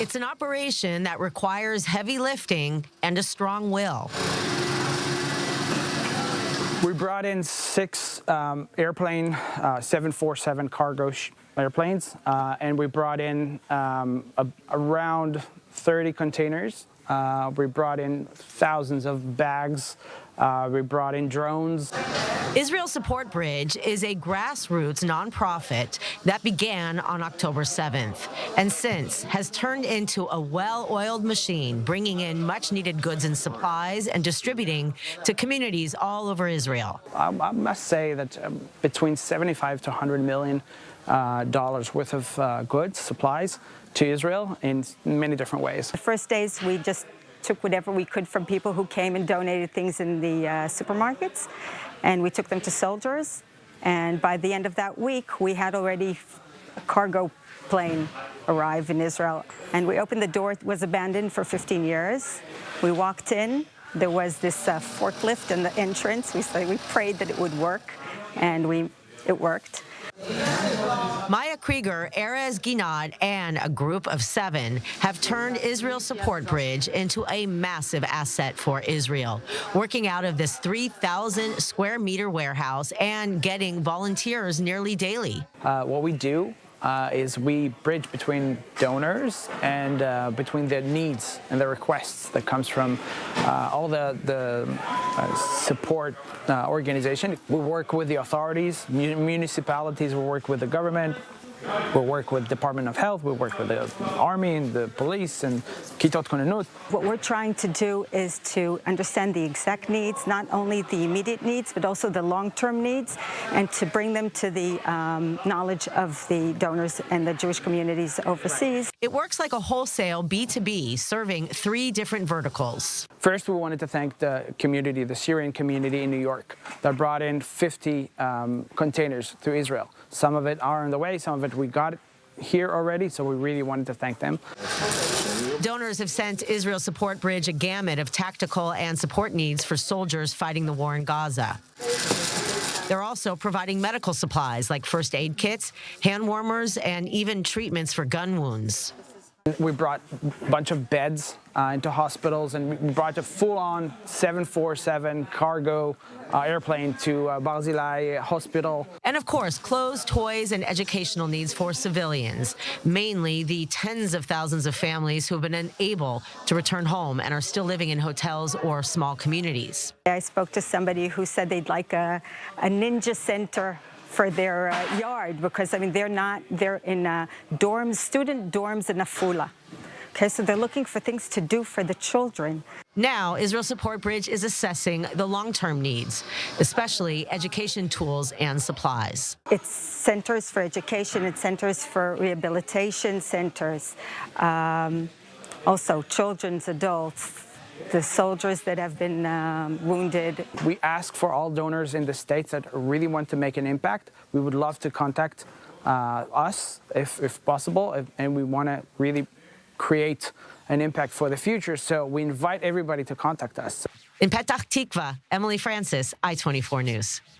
It's an operation that requires heavy lifting and a strong will. We brought in 6 airplane 747 cargo airplanes, and we brought in around 30 containers. We brought in thousands of bags. We brought in drones. Israel Support Bridge is a grassroots nonprofit that began on October 7th and since has turned into a well-oiled machine, bringing in much-needed goods and supplies and distributing to communities all over Israel. I must say that between 75 to 100 million dollars worth of goods, supplies to Israel in many different ways. The first days we just took whatever we could from people who came and donated things in the supermarkets, and we took them to soldiers. And by the end of that week, we had already a cargo plane arrive in Israel. And we opened the door. It was abandoned for 15 years. We walked in. There was this forklift in the entrance. We prayed that it would work, and it worked. Maya Krieger, Erez Ginad, and a group of 7 have turned Israel Support Bridge into a massive asset for Israel, working out of this 3,000 square meter warehouse and getting volunteers nearly daily. What we do is we bridge between donors and between the needs and the requests that comes from all the support organization. We work with the authorities, municipalities, we work with the government, we work with Department of Health, we work with the Army and the police and Kitot Konenut. What we're trying to do is to understand the exact needs, not only the immediate needs, but also the long-term needs, and to bring them to the knowledge of the donors and the Jewish communities overseas. It works like a wholesale B2B, serving 3 different verticals. First, we wanted to thank the community, the Syrian community in New York, that brought in 50 containers to Israel. Some of it are on the way, some of it we got here already, so we really wanted to thank them. Donors have sent Israel Support Bridge a gamut of tactical and support needs for soldiers fighting the war in Gaza. They're also providing medical supplies like first aid kits, hand warmers, and even treatments for gun wounds. We brought a bunch of beds into hospitals, and we brought a full-on 747 cargo airplane to Barzilai Hospital. And of course, clothes, toys, and educational needs for civilians, mainly the tens of thousands of families who have been unable to return home and are still living in hotels or small communities. I spoke to somebody who said they'd like a ninja center for their yard, because, I mean, they're in dorms, student dorms in Afula. Okay, so they're looking for things to do for the children. Now, Israel Support Bridge is assessing the long-term needs, especially education tools and supplies. It's centers for education, it's centers for rehabilitation centers, also children's, adults, the soldiers that have been wounded. We ask for all donors in the States that really want to make an impact. We would love to contact us if possible, and we want to really create an impact for the future. So we invite everybody to contact us. In Petah Tikva, Emily Frances, I-24 News.